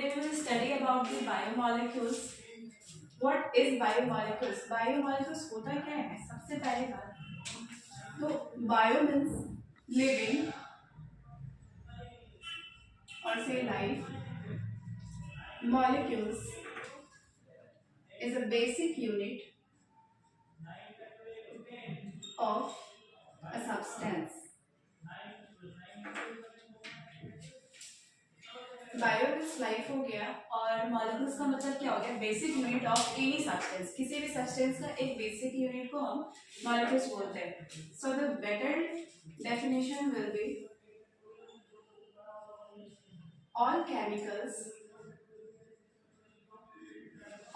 Today we will study about the biomolecules. What is biomolecules? Biomolecules होता क्या है? सबसे पहले बात तो bio means living or say life. Molecules is a basic unit of a substance. Bio means life हो गया और मॉलिक्यूल्स का मतलब क्या हो गया? Basic unit of any substance. किसी भी सब्सटेंस का एक बेसिक यूनिट को हम मॉलिक्यूल्स बोलते हैं. So the better definition will be all chemicals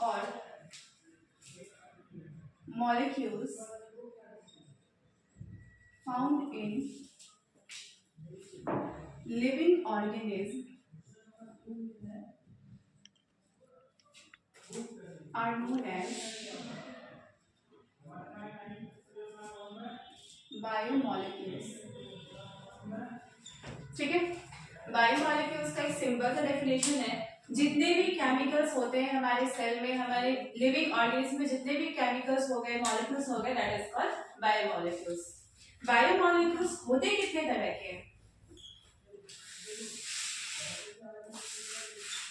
or molecules found in living organism are known as biomolecules. ठीक है, बायोमोलिक्यूल्स का एक सिंपल सा डेफिनेशन है. जितने भी केमिकल्स होते हैं हमारे सेल में, हमारे लिविंग ऑर्गेनिज्म में जितने भी केमिकल्स हो गए, मॉलिक्यूल्स हो गए, that is called biomolecules. Biomolecules होते कितने तरह के हैं?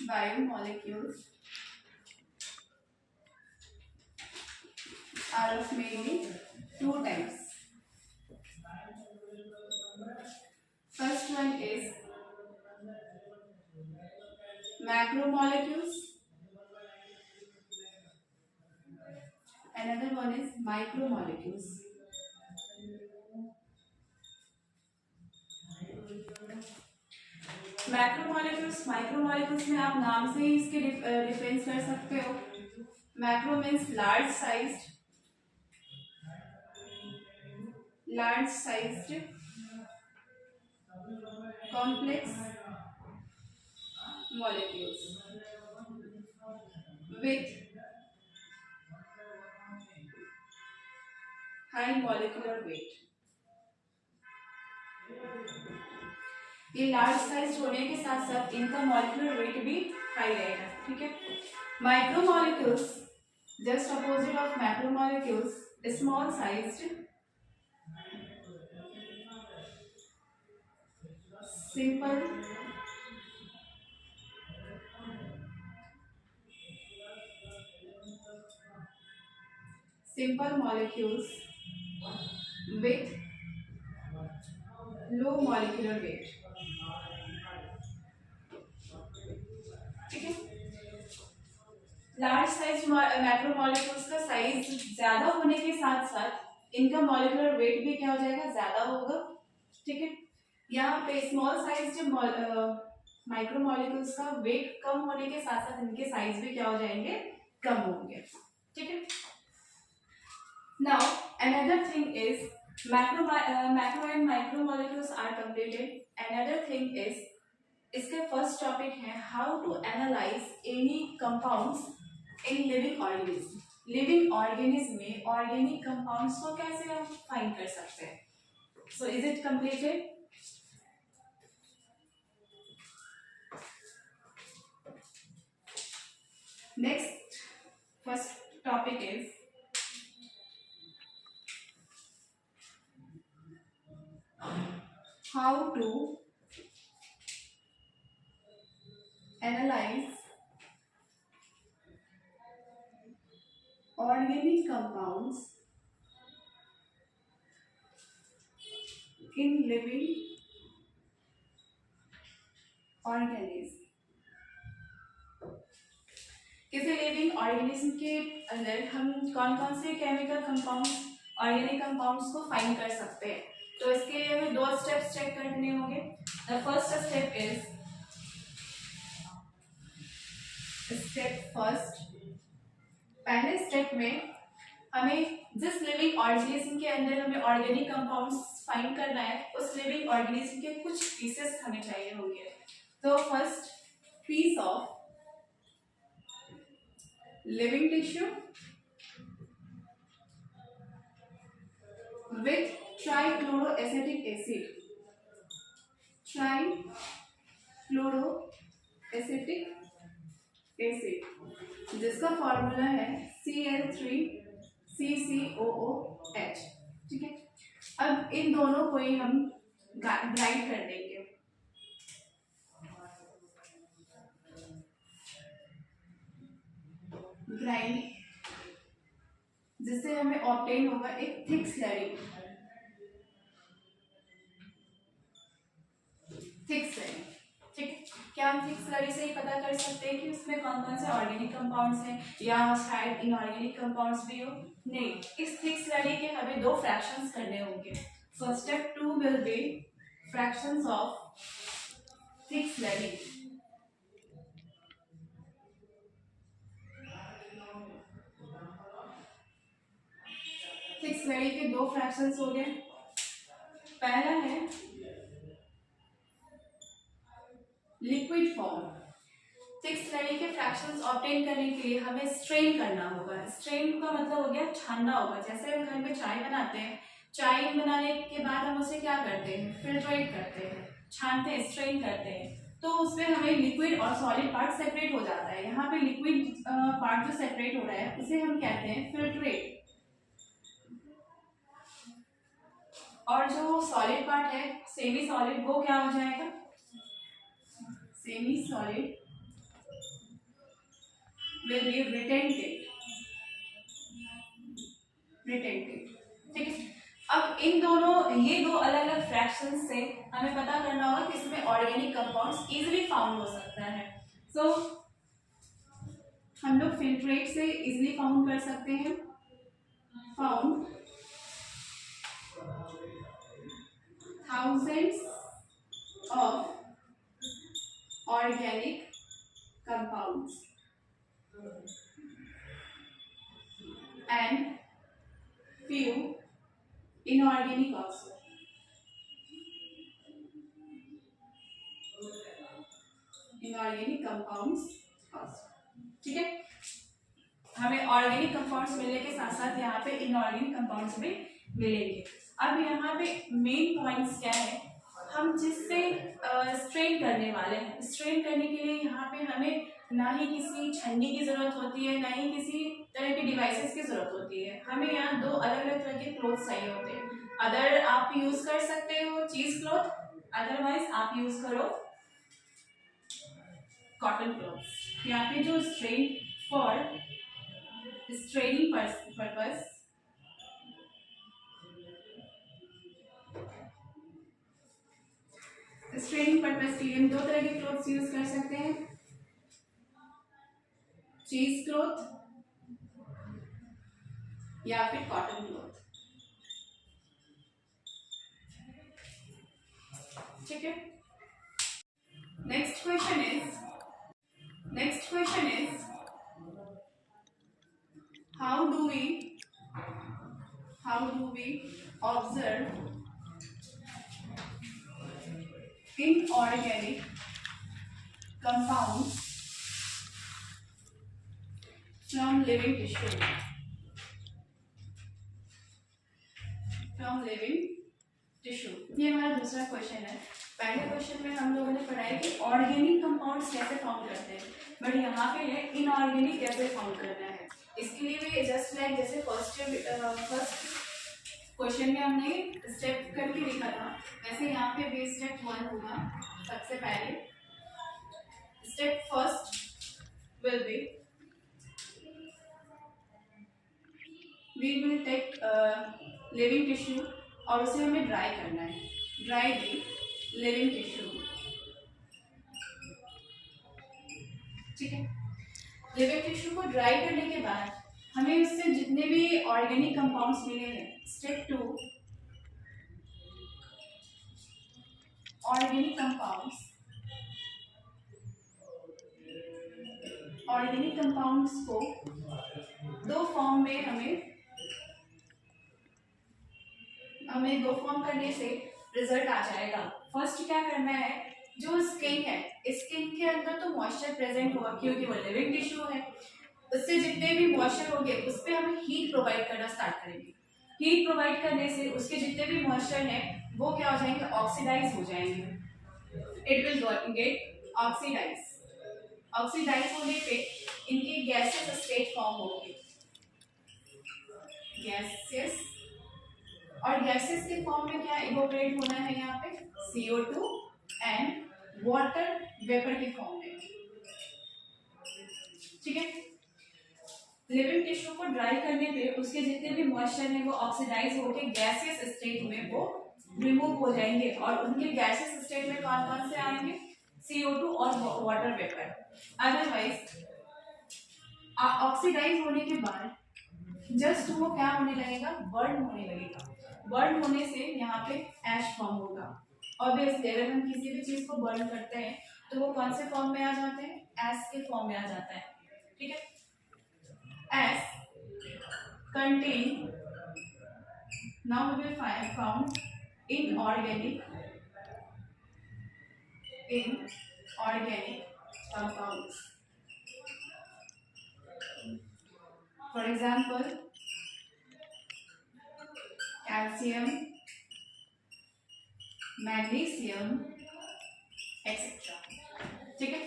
Biomolecules are of mainly two types. First one is macromolecules. Another one is micromolecules. Macromolecules, micromolecules में आप नाम से ही इसके डिफरेंस कर सकते हो. Macro means large sized, complex molecules with high molecular weight. ये लार्ज साइज होने के साथ साथ इनका मॉलिक्यूलर वेट भी हाई रहेगा. ठीक है. Micromolecules just opposite of macromolecules, small sized, simple molecules with low molecular weight. ठीक है. लार्ज साइज मैक्रोमोलिक्यूल्स का साइज ज्यादा होने के साथ साथ इनका मॉलिक्यूलर वेट भी क्या हो जाएगा? ज्यादा होगा. ठीक है. यहाँ पे स्मॉल साइज माइक्रोमोलिक्यूल्स का वेट कम होने के साथ साथ इनके साइज भी क्या हो जाएंगे? कम होंगे. ठीक है. Now another thing is macro and micromolecules are completed. Another thing is इसके फर्स्ट टॉपिक है how to analyze any compounds in living organism. Living organism में ऑर्गेनिक कंपाउंड्स को कैसे हम फाइंड कर सकते हैं. So is it completed? Next first topic is how to analyze organic compounds in living organism. किसी living organism के अंदर हम कौन कौन से केमिकल कंपाउंड्स, ऑर्गेनिक कंपाउंड्स को फाइंड कर सकते हैं. तो इसके लिए हमें दो स्टेप्स चेक करने होंगे. The first step is step first. पहले स्टेप में हमें जिस लिविंग ऑर्गेनिज्म के अंदर हमें ऑर्गेनिक कंपाउंड्स फाइंड करना है, उस लिविंग ऑर्गेनिज्म के कुछ पीसेस हमें चाहिए होंगे. तो first piece of living tissue with trichloroacetic acid. Trichloroacetic acid, जिसका फॉर्मूला है Cl3CCOOH। ठीक है, अब इन दोनों को ही हम ग्राइंड कर देंगे। ग्राइंड, जिससे हमें ऑब्टेन होगा एक थिक स्लरी। थिक स्लरी, ठीक है। क्या हम थिक स्लरी से ही पता कर सकते हैं कि उसमें कौन कौन से ऑर्गेनिक कंपाउंड्स हैं या शायद इनऑर्गेनिक कंपाउंड्स भी हो? नहीं, इस थिक स्लरी के हमें दो फ्रैक्शंस करने होंगे। So step 2 will be fractions of thick slurry. Thick slurry के दो फ्रैक्शंस हो गए। पहला है लिक्विड फॉर्म। थिक स्लरी के फ्रैक्शंस ऑब्टेन करने के लिए हमें स्ट्रेन करना होगा। स्ट्रेन का मतलब हो गया छानना होगा। जैसे हम घर में चाय बनाते हैं, चाय बनाने के बाद हम उसे क्या करते हैं? फिल्ट्रेट करते हैं, छानते हैं, स्ट्रेन करते हैं। तो उसमें हमें लिक्विड और सॉलिड पार्ट सेपरेट हो जाता है। यहाँ पे लिक्विड पार्ट जो सेपरेट हो रहा है उसे हम कहते हैं फिल्ट्रेट, और जो सॉलिड पार्ट है सेमी सॉलिड, वो क्या हो जाएगा? Semi solid will be retentive। ठीक है, अब इन दोनों, ये दो अलग अलग फ्रैक्शंस से हमें पता करना होगा कि इसमें ऑर्गेनिक कंपाउंड्स इजीली फाउंड हो सकता है। सो हम लोग फिल्ट्रेट से इजीली फाउंड कर सकते हैं। Found thousands of organic compounds and few inorganic also। Inorganic compounds also, ठीक है। हमें ऑर्गेनिक कंपाउंड्स मिलने के साथ साथ यहाँ पे इनऑर्गेनिक कंपाउंड्स भी मिलेंगे। अब यहाँ पे मेन पॉइंट्स क्या है? हम जिससे स्ट्रेन करने वाले हैं, स्ट्रेन करने के लिए यहाँ पे हमें ना ही किसी छन्नी की जरूरत होती है, ना ही किसी तरह की डिवाइसेस की जरूरत होती है। हमें यहाँ दो अलग अलग तरह के क्लोथ चाहिए होते हैं। अदर आप यूज कर सकते हो चीज क्लॉथ, अदरवाइज आप यूज करो कॉटन क्लॉथ। यहाँ पे जो strain for straining purpose, straining purpose के लिए हम दो तरह के क्लॉथ्स यूज कर सकते हैं, चीज क्लॉथ या फिर कॉटन क्लॉथ। ठीक है, next question is how do we observe inorganic compounds from living tissue? ये हमारा दूसरा क्वेश्चन है। पहले क्वेश्चन में हम लोगों ने पढ़ाया कि ऑर्गेनिक कंपाउंड्स कैसे फाउंड करते हैं, बट यहाँ पे है इनऑर्गेनिक कैसे फाउंड करना है। इसके लिए भी जस्ट लाइक जैसे फर्स्ट क्वेश्चन में हमने स्टेप करके लिखा था, वैसे यहाँ पे भी स्टेप 1 होगा। सबसे पहले step first will be we will take living tissue और उसे हमें ड्राई करना है। ड्राई दी लिविंग टिश्यू, ठीक है। लिविंग टिश्यू को ड्राई करने के बाद हमें इससे जितने भी ऑर्गेनिक कंपाउंड्स मिले हैं, स्टेप 2 ऑर्गेनिक कंपाउंड्स को दो फॉर्म में हमें दो फॉर्म करने से रिजल्ट आ जाएगा। फर्स्ट क्या करना है, जो स्किन है, स्किन के अंदर तो मॉइस्चर प्रेजेंट होगा क्योंकि वो लिविंग टिश्यू है। उससे जितने भी मॉइस्चर होंगे उस पर हम हीट प्रोवाइड करना स्टार्ट करेंगे। हीट प्रोवाइड करने से उसके जितने भी मॉइस्चर हैं वो क्या हो जाएंगे? ऑक्सीडाइज हो जाएंगे। It will get oxidise. Oxidise होने पे इनकी गैसेस स्टेट फॉर्म होगी, गैसेस, और गैसेस के फॉर्म में क्या इवोपरेट होना है यहाँ पे, CO2 एंड वाटर वेपर के फॉर्म में, ठीक है। लिविंग टिश्यू को ड्राई करने पे उसके जितने भी मॉइस्चर है वो ऑक्सीडाइज होकर गैसियस स्टेट में वो रिमूव हो जाएंगे, और उनके गैसियस स्टेट में कौन कौन से आएंगे, CO2 और वाटर वेपर। अदरवाइज ऑक्सीडाइज होने के बाद जस्ट वो क्या होने लगेगा, बर्न होने लगेगा। बर्न होने से यहाँ पे ऐश फॉर्म होगा। ऑब्वियसली अगर हम किसी भी चीज को बर्न करते हैं तो वो कौन से फॉर्म में आ जाते हैं, ऐश के फॉर्म में आ जाता है, ठीक है। ऐश contain, now we will found inorganic compounds. For example, calcium, magnesium, etc. ठीक है।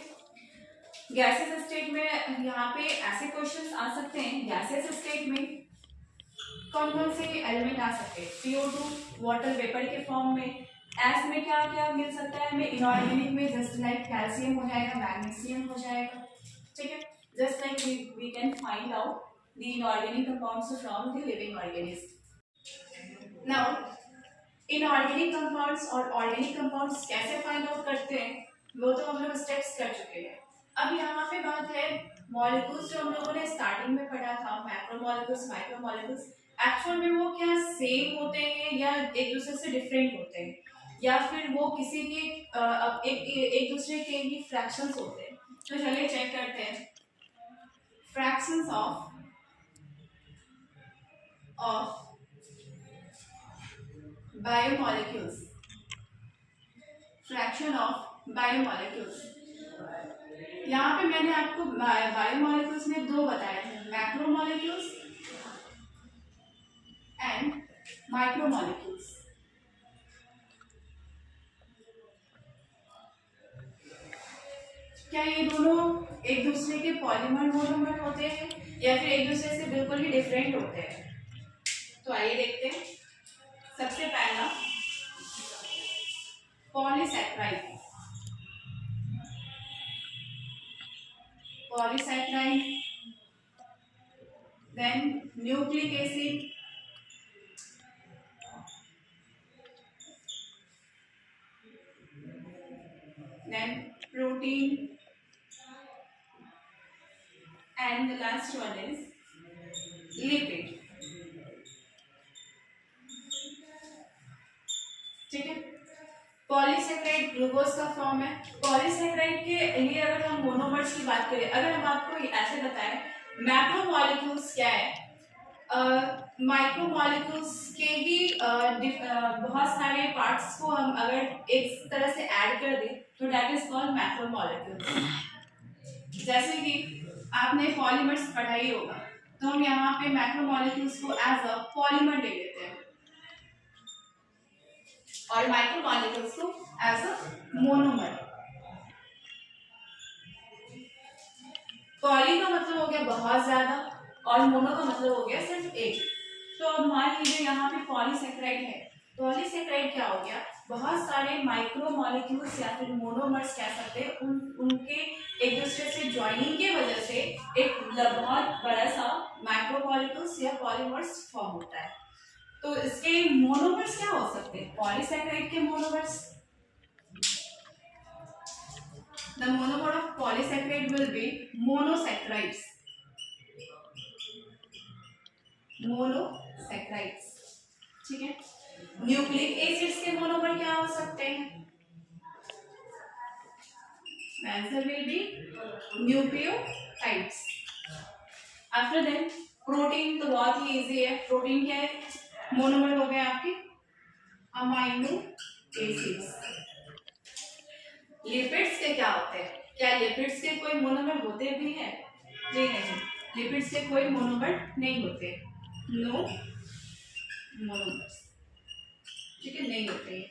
गैसेस स्टेट में यहाँ पे ऐसे क्वेश्चंस आ सकते हैं, गैसेस स्टेट में कौन कौन से एलिमेंट आ सकते हैं, CO2 वाटर वेपर के फॉर्म में। एस में क्या क्या मिल सकता है हमें, इनऑर्गेनिक में जस्ट लाइक कैल्शियम हो जाएगा, मैग्नीशियम हो जाएगा, ठीक है। Just like we can find out the inorganic compounds from the living organism. Now inorganic compounds और ऑर्गेनिक कंपाउंड्स कैसे फाइंड आउट करते हैं वो तो हम लोग स्टेप्स कर चुके हैं। अब यहाँ पे बात है मॉलिक्यूल्स, जो हम लोगों ने स्टार्टिंग में पढ़ा था, मैक्रोमोलिक्यूल्स, माइक्रोमोलिक्यूल्स, एक्चुअल में वो क्या सेम होते हैं या एक दूसरे से डिफरेंट होते हैं, या फिर वो किसी के एक दूसरे के भी फ्रैक्शंस होते हैं। तो चलिए चेक करते हैं। Fractions of biomolecules, fraction of biomolecules. यहाँ पे मैंने आपको बायोमोलिक्यूल्स में दो बताए थे, मैक्रोमोलिक्यूल्स एंड माइक्रोमोलिक्यूल्स। क्या ये दोनों एक दूसरे के पॉलीमर मोनोमर होते हैं या फिर एक दूसरे से बिल्कुल ही डिफरेंट होते हैं? तो आइए देखते हैं। सबसे पहला polysaccharide, then nucleic acid, then protein, and the last one is lipid, ठीक है। पॉलीसैकेराइड ग्लूकोज का फॉर्म है। पॉलीसैकेराइड के लिए अगर हम मोनोमर्स की बात करें, अगर हम आपको ऐसे बताएं मैक्रोमोलिक्यूल्स क्या है, माइक्रोमोलिक्यूल्स के भी बहुत सारे पार्ट्स को हम अगर एक तरह से ऐड कर दें तो दैट इज कॉल्ड मैक्रोमोलिक्यूल्स। जैसे कि आपने पॉलीमर्स पढ़ा ही होगा, तो हम यहाँ पे मैक्रोमोलिक्यूल्स को एज अ पॉलीमर ले लेते हैं और माइक्रोमोलिक्यूल्स को एज अ मोनोमर। पॉली का मतलब हो गया बहुत ज्यादा और मोनो का मतलब हो गया सिर्फ एक। तो अब मान लीजिए यहाँ पे पॉलीसैकेराइड है। पॉलीसैकेराइड क्या हो गया, बहुत सारे माइक्रोमोलिक्यूल्स या फिर मोनोमर्स कह सकते हैं, उनके एक दूसरे से ज्वाइनिंग की वजह से एक बहुत बड़ा सा माइक्रोमोलिक्यूल्स या पॉलीमर्स फॉर्म होता है। तो इसके मोनोमर्स क्या हो सकते हैं, पॉलीसैकेराइड के monomers, the monomer of polysaccharide will be monosaccharides, ठीक है। न्यूक्लिक एसिड्स के मोनोमर क्या हो सकते हैं, answer will be nucleotides. After then protein तो बहुत ही इजी है, प्रोटीन क्या है, मोनोमर हो गए आपके अमाइनो एसिड्स। लिपिड्स के क्या होते हैं, क्या लिपिड्स के कोई मोनोमर होते भी हैं? जी नहीं, लिपिड्स के कोई मोनोमर नहीं होते, नो मोनोमर्स, ठीक है, नहीं होते हैं।